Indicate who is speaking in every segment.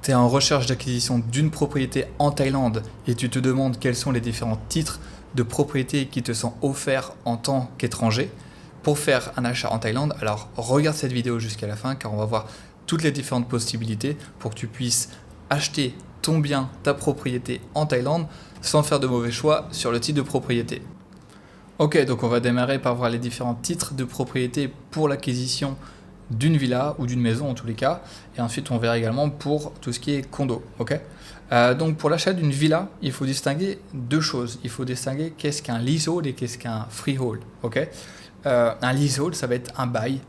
Speaker 1: Tu es en recherche d'acquisition d'une propriété en Thaïlande et tu te demandes quels sont les différents titres de propriété qui te sont offerts en tant qu'étranger pour faire un achat en Thaïlande, alors regarde cette vidéo jusqu'à la fin car on va voir toutes les différentes possibilités pour que tu puisses acheter ton bien, ta propriété en Thaïlande sans faire de mauvais choix sur le titre de propriété. Ok, donc on va démarrer par voir les différents titres de propriété pour l'acquisition d'une villa ou d'une maison en tous les cas, et ensuite on verra également pour tout ce qui est condo. Ok, donc pour l'achat d'une villa, il faut distinguer deux choses. Il faut distinguer qu'est-ce qu'un leasehold et qu'est-ce qu'un freehold. Ok, un leasehold, ça va être un bail,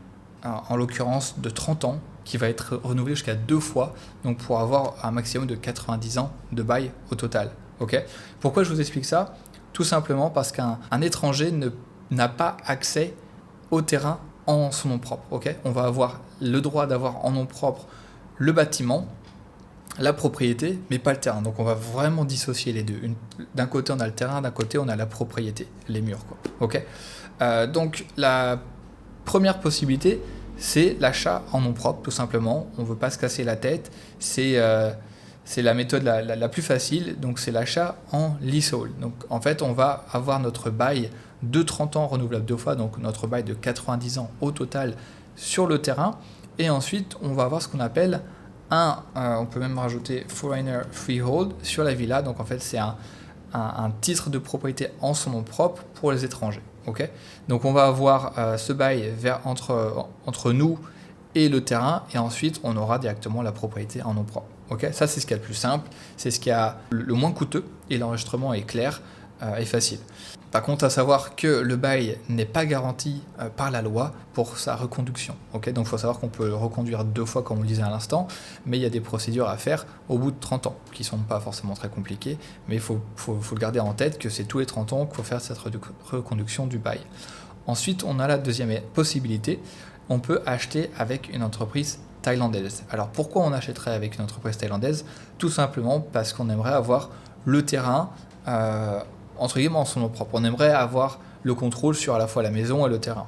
Speaker 1: en l'occurrence de 30 ans, qui va être renouvelé jusqu'à 2 fois, donc pour avoir un maximum de 90 ans de bail au total. Ok, pourquoi je vous explique ça? Tout simplement parce qu'un étranger n'a pas accès au terrain en son nom propre. Okay, on va avoir le droit d'avoir en nom propre le bâtiment, la propriété, mais pas le terrain. Donc on va vraiment dissocier les deux. D'un côté on a le terrain, d'un côté on a la propriété, les murs, quoi. Okay, donc la première possibilité, c'est l'achat en nom propre, tout simplement. On ne veut pas se casser la tête. C'est la méthode la plus facile, donc c'est l'achat en leasehold. Donc en fait, on va avoir notre bail de 30 ans renouvelable 2 fois, donc notre bail de 90 ans au total sur le terrain. Et ensuite, on va avoir ce qu'on appelle on peut même rajouter foreigner freehold sur la villa. Donc en fait, c'est un titre de propriété en son nom propre pour les étrangers. Okay, donc on va avoir ce bail entre nous et le terrain, et ensuite on aura directement la propriété en nom propre. Okay, ça c'est ce qu'il y a de plus simple, c'est ce qui a le moins coûteux, et l'enregistrement est clair et facile. Par contre, à savoir que le bail n'est pas garanti par la loi pour sa reconduction. Okay, donc il faut savoir qu'on peut le reconduire 2 fois comme on le disait à l'instant, mais il y a des procédures à faire au bout de 30 ans, qui ne sont pas forcément très compliquées, mais il faut le garder en tête que c'est tous les 30 ans qu'il faut faire cette reconduction du bail. Ensuite, on a la deuxième possibilité, on peut acheter avec une entreprise thaïlandaise. Alors pourquoi on achèterait avec une entreprise thaïlandaise? Tout simplement parce qu'on aimerait avoir le terrain entre guillemets en son nom propre. On aimerait avoir le contrôle sur à la fois la maison et le terrain.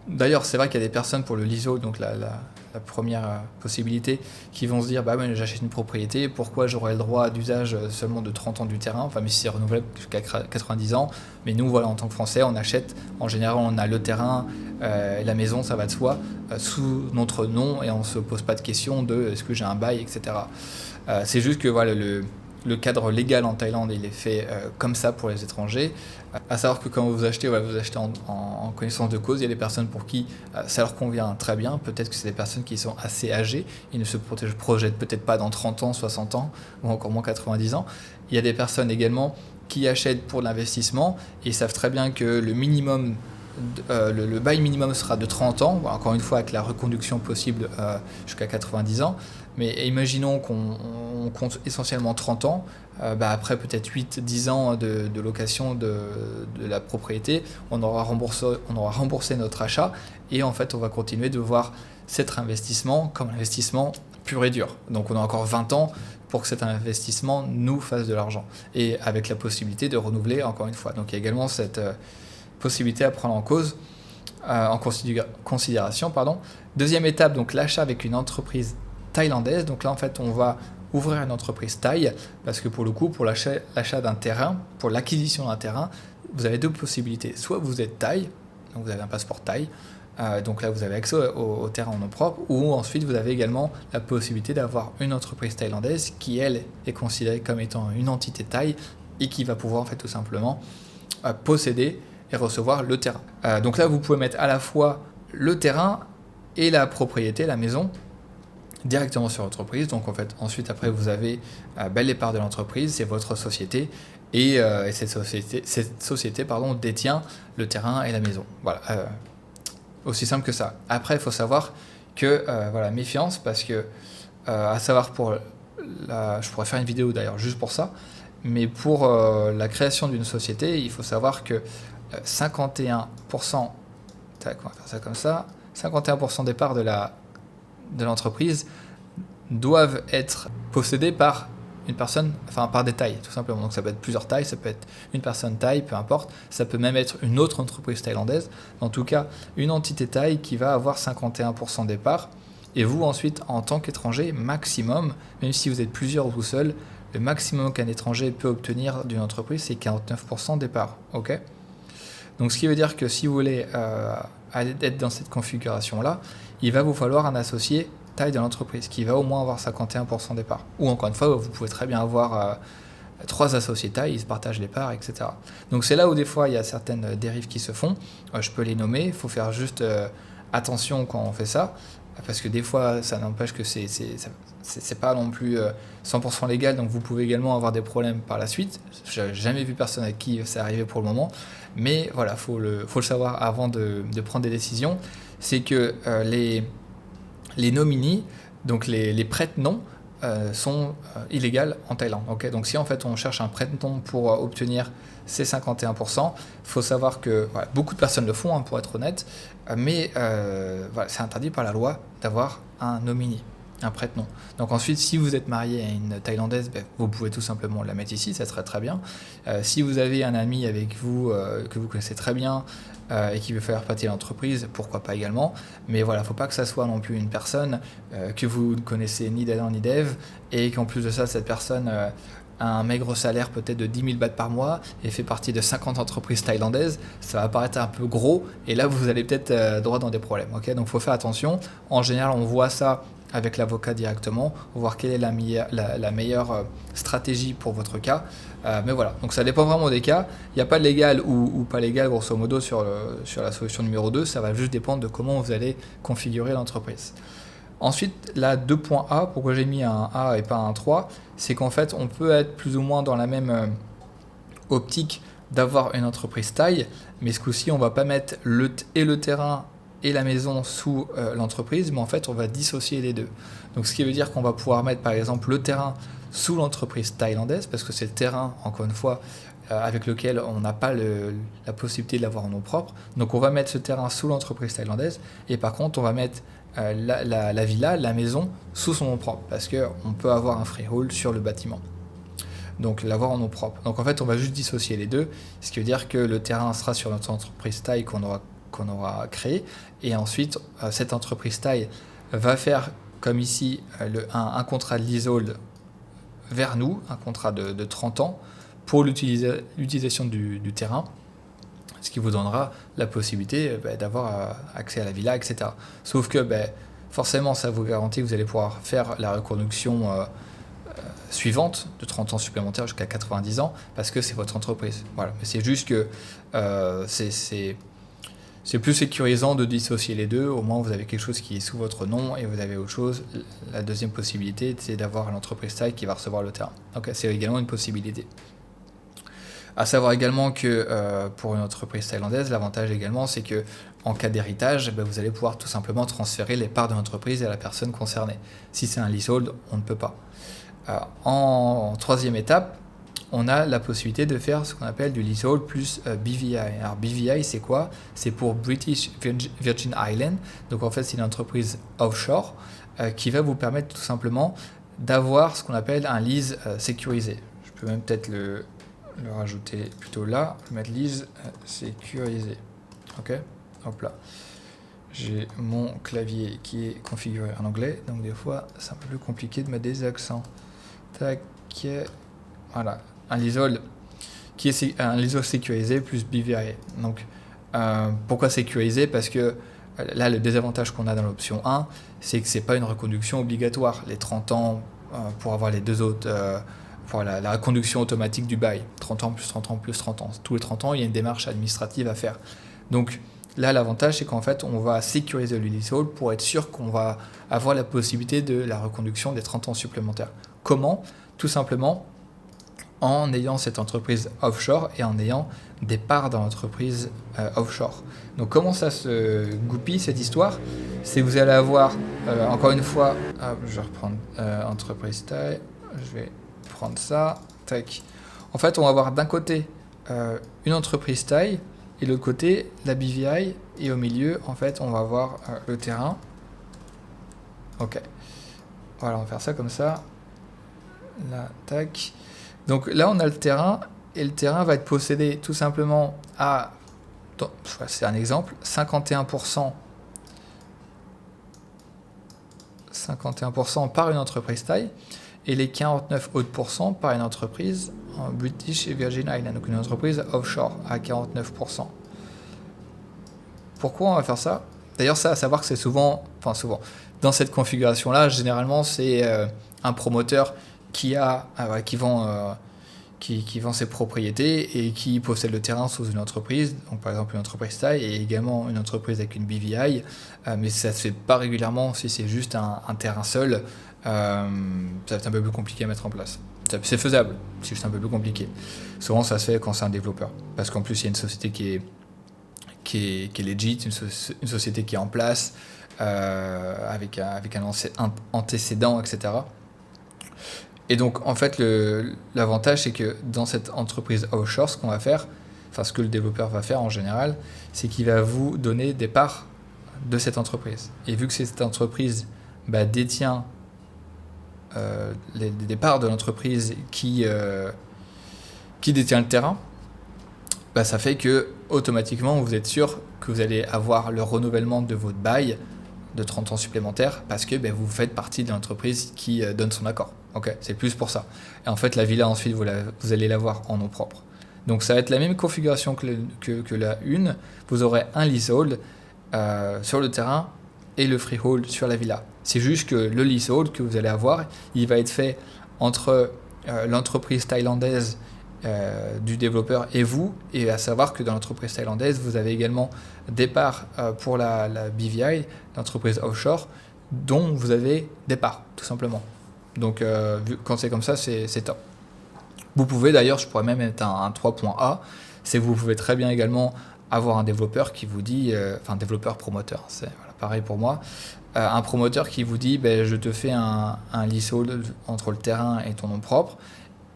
Speaker 1: D'ailleurs, c'est vrai qu'il y a des personnes pour le leasehold, donc la première possibilité, qui vont se dire bah ouais, j'achète une propriété, pourquoi j'aurais le droit d'usage seulement de 30 ans du terrain, enfin mais si c'est renouvelable jusqu'à 90 ans, mais nous voilà, en tant que Français, on achète, en général on a le terrain et la maison, ça va de soi, sous notre nom, et on ne se pose pas de questions de est-ce que j'ai un bail, etc. C'est juste que voilà, le cadre légal en Thaïlande, il est fait comme ça pour les étrangers. À savoir que quand vous achetez, vous achetez en connaissance de cause. Il y a des personnes pour qui ça leur convient très bien. Peut-être que c'est des personnes qui sont assez âgées. Ils ne se projettent peut-être pas dans 30 ans, 60 ans ou encore moins 90 ans. Il y a des personnes également qui achètent pour l'investissement et savent très bien que le minimum, le bail minimum sera de 30 ans, encore une fois avec la reconduction possible jusqu'à 90 ans. Mais imaginons qu'on compte essentiellement 30 ans, après peut-être 8-10 ans de location de la propriété, on aura remboursé notre achat, et en fait on va continuer de voir cet investissement comme un investissement pur et dur. Donc on a encore 20 ans pour que cet investissement nous fasse de l'argent, et avec la possibilité de renouveler encore une fois. Donc il y a également cette possibilité à prendre en considération. Deuxième étape, donc l'achat avec une entreprise thaïlandaise. Donc là en fait on va ouvrir une entreprise thaï, parce que pour le coup, pour l'achat d'un terrain, pour l'acquisition d'un terrain, vous avez deux possibilités. Soit vous êtes thaï, donc vous avez un passeport thaï, donc là vous avez accès au terrain en nom propre, ou ensuite vous avez également la possibilité d'avoir une entreprise thaïlandaise qui elle est considérée comme étant une entité thaï et qui va pouvoir en fait tout simplement posséder et recevoir le terrain. Donc là vous pouvez mettre à la fois le terrain et la propriété, la maison, directement sur l'entreprise. Donc en fait ensuite après vous avez les parts de l'entreprise, c'est votre société, et cette société détient le terrain et la maison. Voilà, aussi simple que ça. Après il faut savoir que méfiance, parce que à savoir je pourrais faire une vidéo d'ailleurs juste pour ça, mais pour la création d'une société, il faut savoir que 51%, on va faire ça comme ça, 51% des parts de l'entreprise doivent être possédées par une personne, enfin par des tailles tout simplement. Donc ça peut être plusieurs tailles, ça peut être une personne taille, peu importe, ça peut même être une autre entreprise thaïlandaise, en tout cas une entité taille qui va avoir 51% des parts Et vous, ensuite, en tant qu'étranger, maximum, même si vous êtes plusieurs ou tout seul, le maximum qu'un étranger peut obtenir d'une entreprise, c'est 49% des parts. Ok. Donc, ce qui veut dire que si vous voulez être dans cette configuration-là, il va vous falloir un associé taille de l'entreprise qui va au moins avoir 51% des parts. Ou encore une fois, vous pouvez très bien avoir 3 associés taille, ils se partagent les parts, etc. Donc, c'est là où des fois, il y a certaines dérives qui se font. Je peux les nommer, il faut faire juste attention quand on fait ça. Parce que des fois, ça n'empêche que c'est pas non plus 100% légal, donc vous pouvez également avoir des problèmes par la suite. J'ai jamais vu personne à qui c'est arrivé pour le moment, mais voilà, faut le savoir avant de prendre des décisions. C'est que les nominees, donc les prête-noms, sont illégales en Thaïlande. Okay, donc si en fait on cherche un prête-nom pour obtenir ces 51%, il faut savoir que voilà, beaucoup de personnes le font, hein, pour être honnête, mais voilà, c'est interdit par la loi d'avoir un nominee, un prête-nom. Donc ensuite, si vous êtes marié à une Thaïlandaise, vous pouvez tout simplement la mettre ici, ça serait très bien. Si vous avez un ami avec vous que vous connaissez très bien et qui veut faire partie de l'entreprise, pourquoi pas également. Mais voilà, il ne faut pas que ça soit non plus une personne que vous ne connaissez ni d'Adam ni d'Ève et qu'en plus de ça, cette personne a un maigre salaire peut-être de 10 000 bahts par mois et fait partie de 50 entreprises thaïlandaises. Ça va paraître un peu gros et là, vous allez peut-être droit dans des problèmes. Okay, donc, il faut faire attention. En général, on voit ça avec l'avocat directement, voir quelle est la meilleure stratégie pour votre cas. Mais voilà, donc ça dépend vraiment des cas. Il n'y a pas de légal ou pas légal, grosso modo, sur la solution numéro 2. Ça va juste dépendre de comment vous allez configurer l'entreprise. Ensuite, la 2.A, pourquoi j'ai mis un A et pas un 3, c'est qu'en fait, on peut être plus ou moins dans la même optique d'avoir une entreprise taille, mais ce coup-ci, on ne va pas mettre le terrain et la maison sous l'entreprise, mais en fait, on va dissocier les deux. Donc, ce qui veut dire qu'on va pouvoir mettre, par exemple, le terrain sous l'entreprise thaïlandaise, parce que c'est le terrain, encore une fois, avec lequel on n'a pas la possibilité de l'avoir en nom propre. Donc, on va mettre ce terrain sous l'entreprise thaïlandaise, et par contre, on va mettre la villa, la maison, sous son nom propre, parce qu'on peut avoir un freehold sur le bâtiment. Donc, l'avoir en nom propre. Donc, en fait, on va juste dissocier les deux, ce qui veut dire que le terrain sera sur notre entreprise thaï qu'on aura créé, et ensuite cette entreprise taille va faire comme ici un contrat de leasehold vers nous, un contrat de 30 ans pour l'utilisation du terrain, ce qui vous donnera la possibilité d'avoir accès à la villa, etc. Sauf que forcément ça vous garantit que vous allez pouvoir faire la reconduction suivante de 30 ans supplémentaires jusqu'à 90 ans parce que c'est votre entreprise. Voilà. Mais c'est juste que c'est plus sécurisant de dissocier les deux. Au moins, vous avez quelque chose qui est sous votre nom et vous avez autre chose. La deuxième possibilité, c'est d'avoir l'entreprise taille qui va recevoir le terrain. Donc, c'est également une possibilité. À savoir également que pour une entreprise thaïlandaise, l'avantage également, c'est que en cas d'héritage, vous allez pouvoir tout simplement transférer les parts de l'entreprise à la personne concernée. Si c'est un leasehold, on ne peut pas. En troisième étape, on a la possibilité de faire ce qu'on appelle du leasehold plus BVI. Alors BVI, c'est quoi? C'est pour British Virgin Islands. Donc en fait, c'est une entreprise offshore qui va vous permettre tout simplement d'avoir ce qu'on appelle un lease sécurisé. Je peux même peut-être le rajouter plutôt là, mettre lease sécurisé. Ok, hop là. J'ai mon clavier qui est configuré en anglais, donc des fois c'est un peu plus compliqué de mettre des accents. Tac, voilà. Un leasehold qui est un leasehold sécurisé plus BVI. Donc, pourquoi sécurisé? Parce que là, le désavantage qu'on a dans l'option 1, c'est que c'est pas une reconduction obligatoire. Les 30 ans pour avoir les deux autres, pour la reconduction automatique du bail. 30 ans plus 30 ans plus 30 ans. Tous les 30 ans, il y a une démarche administrative à faire. Donc, là, l'avantage, c'est qu'en fait, on va sécuriser le leasehold pour être sûr qu'on va avoir la possibilité de la reconduction des 30 ans supplémentaires. Comment? Tout simplement en ayant cette entreprise offshore et en ayant des parts dans l'entreprise offshore. Donc comment ça se goupille cette histoire? C'est que vous allez avoir, encore une fois, je vais reprendre entreprise taille, je vais prendre ça, tac. En fait, on va avoir d'un côté une entreprise taille et de l'autre côté la BVI et au milieu, en fait, on va avoir le terrain. Ok. Voilà, on va faire ça comme ça. Là, tac. Donc là, on a le terrain, et le terrain va être possédé tout simplement à, c'est un exemple, 51% 51% par une entreprise thaï et les 49 autres pourcents par une entreprise en British Virgin Islands, donc une entreprise offshore à 49%. Pourquoi on va faire ça? D'ailleurs, ça à savoir que c'est souvent, dans cette configuration-là, généralement c'est un promoteur qui vend ses propriétés et qui possède le terrain sous une entreprise, donc par exemple une entreprise thaï et également une entreprise avec une BVI, mais ça se fait pas régulièrement. Si c'est juste un terrain seul, ça va être un peu plus compliqué à mettre en place. C'est faisable, c'est juste un peu plus compliqué. Souvent ça se fait quand c'est un développeur, parce qu'en plus il y a une société qui est legit, une société qui est en place, avec un antécédent, etc. Et donc, en fait, l'avantage, c'est que dans cette entreprise offshore, ce qu'on va faire, ce que le développeur va faire en général, c'est qu'il va vous donner des parts de cette entreprise. Et vu que cette entreprise détient des parts de l'entreprise qui détient le terrain, ça fait que automatiquement, vous êtes sûr que vous allez avoir le renouvellement de votre bail de 30 ans supplémentaires parce que vous faites partie de l'entreprise qui donne son accord. Okay, c'est plus pour ça. Et en fait, la villa, ensuite, vous allez l'avoir en nom propre. Donc, ça va être la même configuration que la une. Vous aurez un leasehold sur le terrain et le freehold sur la villa. C'est juste que le leasehold que vous allez avoir, il va être fait entre l'entreprise thaïlandaise du développeur et vous, et à savoir que dans l'entreprise thaïlandaise, vous avez également des parts pour la BVI, l'entreprise offshore, dont vous avez des parts, tout simplement. Donc, quand c'est comme ça, c'est top. Vous pouvez d'ailleurs, je pourrais même mettre un 3.A, c'est que vous pouvez très bien également avoir un développeur qui vous dit, développeur promoteur, c'est pareil pour moi, un promoteur qui vous dit, je te fais un leasehold entre le terrain et ton nom propre,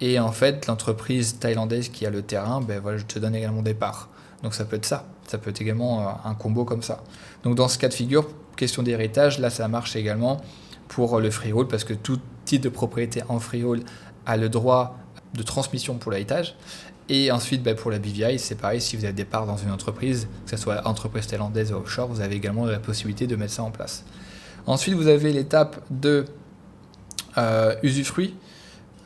Speaker 1: et en fait, l'entreprise thaïlandaise qui a le terrain, je te donne également des parts. Donc ça peut être ça. Ça peut être également un combo comme ça. Donc dans ce cas de figure, question d'héritage, là ça marche également pour le freehold parce que tout type de propriété en freehold a le droit de transmission pour l'héritage. Et ensuite, pour la BVI, c'est pareil, si vous avez des parts dans une entreprise, que ce soit entreprise thaïlandaise ou offshore, vous avez également la possibilité de mettre ça en place. Ensuite, vous avez l'étape de usufruit.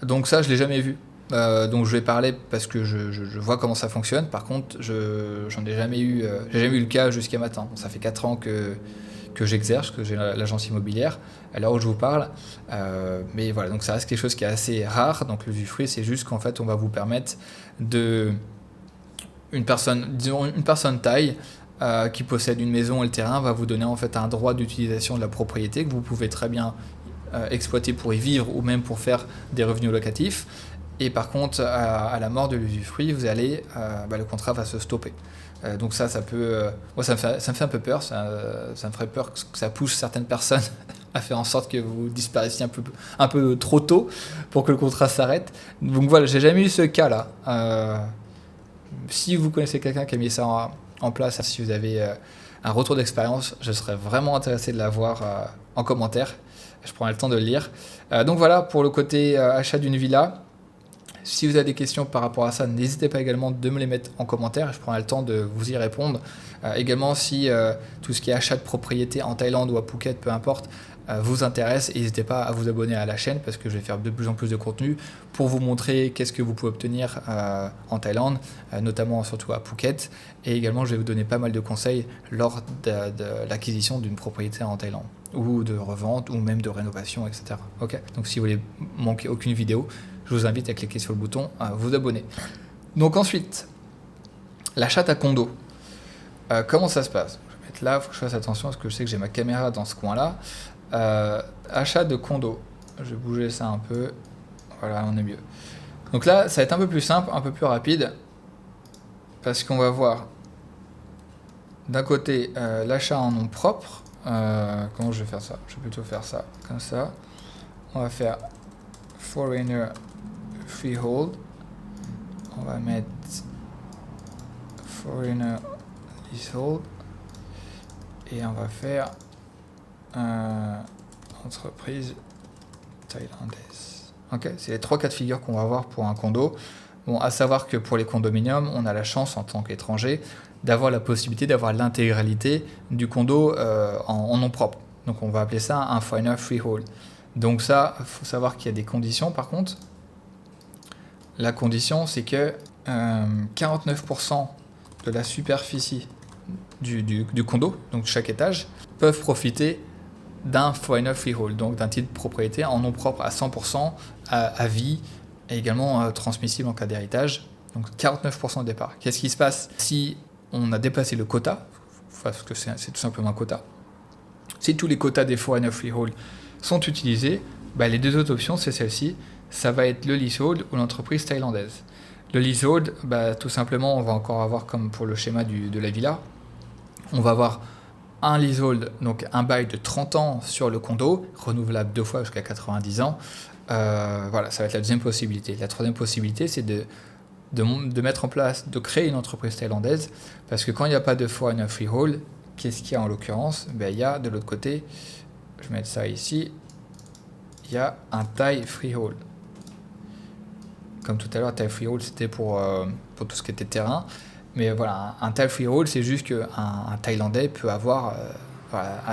Speaker 1: Donc ça, je ne l'ai jamais vu. Donc je vais parler parce que je vois comment ça fonctionne. Par contre, j'en ai jamais eu, j'ai jamais eu le cas jusqu'à maintenant. Ça fait 4 ans que j'exerce, que j'ai l'agence immobilière, à l'heure où je vous parle. Mais voilà, donc ça reste quelque chose qui est assez rare. Donc l'usufruit, c'est juste qu'en fait, on va vous permettre une personne taille qui possède une maison et le terrain va vous donner en fait un droit d'utilisation de la propriété que vous pouvez très bien exploiter pour y vivre ou même pour faire des revenus locatifs. Et par contre, à la mort de l'usufruit, vous allez, le contrat va se stopper. Donc ça peut... moi, ça me fait un peu peur. Ça me ferait peur que ça pousse certaines personnes à faire en sorte que vous disparaissiez un peu trop tôt pour que le contrat s'arrête. Donc voilà, j'ai jamais eu ce cas-là. Si vous connaissez quelqu'un qui a mis ça en place, si vous avez un retour d'expérience, je serais vraiment intéressé de l'avoir en commentaire. Je prendrai le temps de le lire. Donc voilà, pour le côté achat d'une villa. Si vous avez des questions par rapport à ça, n'hésitez pas également de me les mettre en commentaire. Je prendrai le temps de vous y répondre. Également, si tout ce qui est achat de propriété en Thaïlande ou à Phuket, peu importe, vous intéresse, n'hésitez pas à vous abonner à la chaîne parce que je vais faire de plus en plus de contenu pour vous montrer qu'est-ce que vous pouvez obtenir en Thaïlande, notamment surtout à Phuket. Et également, je vais vous donner pas mal de conseils lors de l'acquisition d'une propriété en Thaïlande, ou de revente, ou même de rénovation, etc. Okay, donc si vous voulez manquer aucune vidéo, je vous invite à cliquer sur le bouton à vous abonner. Donc ensuite, l'achat à condo. Comment ça se passe? Je vais mettre là, il faut que je fasse attention parce que je sais que j'ai ma caméra dans ce coin-là. Achat de condo. Je vais bouger ça un peu. Voilà, on est mieux. Donc là, ça va être un peu plus simple, un peu plus rapide. Parce qu'on va voir d'un côté l'achat en nom propre. Comment je vais faire ça? Je vais plutôt faire ça comme ça. On va faire Foreigner Freehold. On va mettre Foreigner Leasehold. Et on va faire entreprise thaïlandaise. Ok, c'est les 3 cas de figure qu'on va avoir pour un condo. Bon, à savoir que pour les condominiums, on a la chance en tant qu'étranger d'avoir la possibilité d'avoir l'intégralité du condo en nom propre. Donc on va appeler ça un foreigner freehold. Donc ça, il faut savoir qu'il y a des conditions par contre. La condition, c'est que 49% de la superficie du condo, donc chaque étage, peuvent profiter d'un foreigner freehold, donc d'un titre de propriété en nom propre à 100%, à vie, et également transmissible en cas d'héritage. Donc 49% au départ. Qu'est-ce qui se passe si on a dépassé le quota, parce que c'est tout simplement un quota. Si tous les quotas des foreigner freehold sont utilisés, les deux autres options, c'est celle-ci. Ça va être le leasehold ou l'entreprise thaïlandaise. Le leasehold, tout simplement, on va encore avoir comme pour le schéma de la villa, on va avoir un leasehold, donc un bail de 30 ans sur le condo, renouvelable 2 fois jusqu'à 90 ans. Voilà, ça va être la deuxième possibilité. La troisième possibilité, c'est de mettre en place, de créer une entreprise thaïlandaise, parce que quand il n'y a pas de foreigner freehold, qu'est-ce qu'il y a en l'occurrence? Il y a de l'autre côté, je vais mettre ça ici, il y a un Thai freehold. Comme tout à l'heure, Thai freehold c'était pour tout ce qui était terrain. Mais voilà, un Thai freehold, c'est juste qu'un Thaïlandais peut avoir,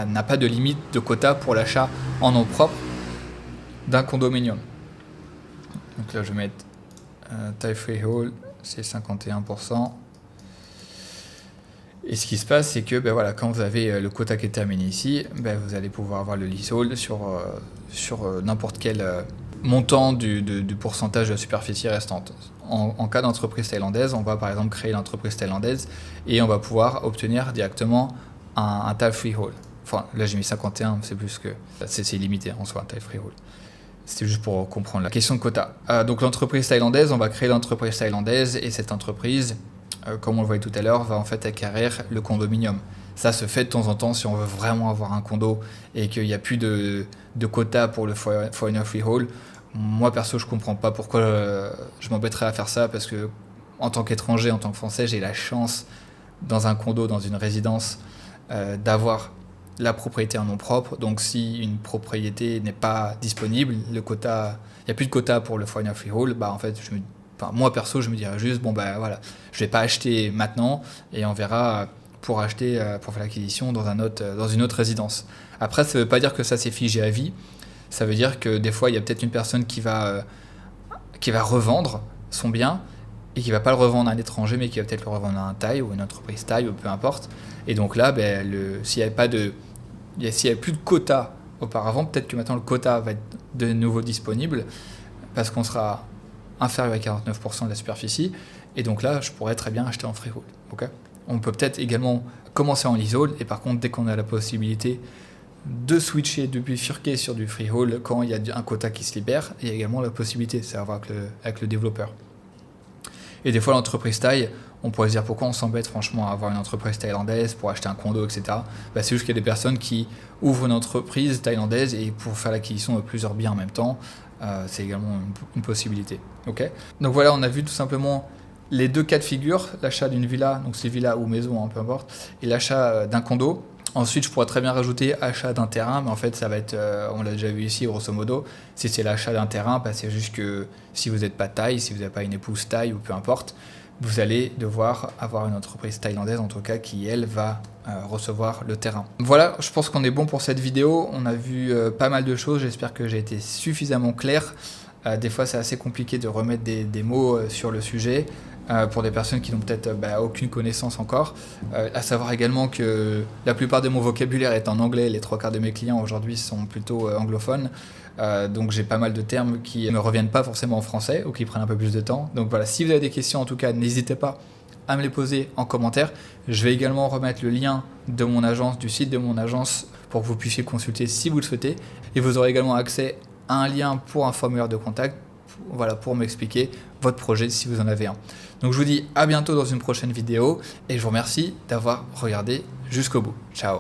Speaker 1: n'a pas de limite de quota pour l'achat en nom propre d'un condominium. Donc là, je vais mettre Thai freehold, c'est 51%. Et ce qui se passe, c'est que quand vous avez le quota qui est terminé ici, vous allez pouvoir avoir le leasehold sur n'importe quel montant du pourcentage de la superficie restante. En cas d'entreprise thaïlandaise, on va par exemple créer l'entreprise thaïlandaise et on va pouvoir obtenir directement un Thai freehold. Enfin, là j'ai mis 51, c'est plus que... C'est limité en soi, un Thai freehold. C'était juste pour comprendre la question de quota. Donc l'entreprise thaïlandaise, on va créer l'entreprise thaïlandaise et cette entreprise, comme on le voyait tout à l'heure, va en fait acquérir le condominium. Ça se fait de temps en temps si on veut vraiment avoir un condo et qu'il n'y a plus de quota pour le foreigner freehold. Moi perso, je comprends pas pourquoi je m'embêterais à faire ça, parce que en tant qu'étranger, en tant que Français, j'ai la chance dans un condo, dans une résidence, d'avoir la propriété en nom propre. Donc si une propriété n'est pas disponible, il n'y a plus de quota pour le foreigner freehold, en fait, moi perso, je me dirais juste, je vais pas acheter maintenant et on verra pour faire l'acquisition dans une autre résidence. Après, ça veut pas dire que ça c'est figé à vie. Ça veut dire que des fois, il y a peut-être une personne qui va revendre son bien et qui va pas le revendre à un étranger, mais qui va peut-être le revendre à un Thaï ou une entreprise Thaï ou peu importe. Et donc là, s'il n'y avait plus de quota auparavant, peut-être que maintenant le quota va être de nouveau disponible parce qu'on sera inférieur à 49% de la superficie. Et donc là, je pourrais très bien acheter en freehold. Okay, on peut peut-être également commencer en leasehold et par contre, dès qu'on a la possibilité de switcher, de bifurquer sur du freehold quand il y a un quota qui se libère, il y a également la possibilité, c'est à voir avec le développeur. Et des fois, l'entreprise Thaï, on pourrait se dire pourquoi on s'embête franchement à avoir une entreprise thaïlandaise pour acheter un condo, etc. C'est juste qu'il y a des personnes qui ouvrent une entreprise thaïlandaise et pour faire l'acquisition de plusieurs biens en même temps, c'est également une possibilité. Okay, donc voilà, on a vu tout simplement les deux cas de figure, l'achat d'une villa, donc c'est villa ou maison, peu importe, et l'achat d'un condo. Ensuite, je pourrais très bien rajouter achat d'un terrain, mais en fait, ça va être, on l'a déjà vu ici, grosso modo, si c'est l'achat d'un terrain, c'est juste que si vous n'êtes pas Thaï, si vous n'avez pas une épouse Thaï ou peu importe, vous allez devoir avoir une entreprise thaïlandaise, en tout cas, qui, elle, va recevoir le terrain. Voilà, je pense qu'on est bon pour cette vidéo. On a vu pas mal de choses, j'espère que j'ai été suffisamment clair. Des fois, c'est assez compliqué de remettre des mots sur le sujet. Pour des personnes qui n'ont peut-être aucune connaissance encore. À savoir également que la plupart de mon vocabulaire est en anglais, les 3/4 de mes clients aujourd'hui sont plutôt anglophones, donc j'ai pas mal de termes qui ne me reviennent pas forcément en français ou qui prennent un peu plus de temps. Donc voilà, si vous avez des questions en tout cas, n'hésitez pas à me les poser en commentaire. Je vais également remettre le lien de mon agence, du site de mon agence, pour que vous puissiez consulter si vous le souhaitez. Et vous aurez également accès à un lien pour un formulaire de contact, pour m'expliquer votre projet si vous en avez un. Donc je vous dis à bientôt dans une prochaine vidéo et je vous remercie d'avoir regardé jusqu'au bout. Ciao.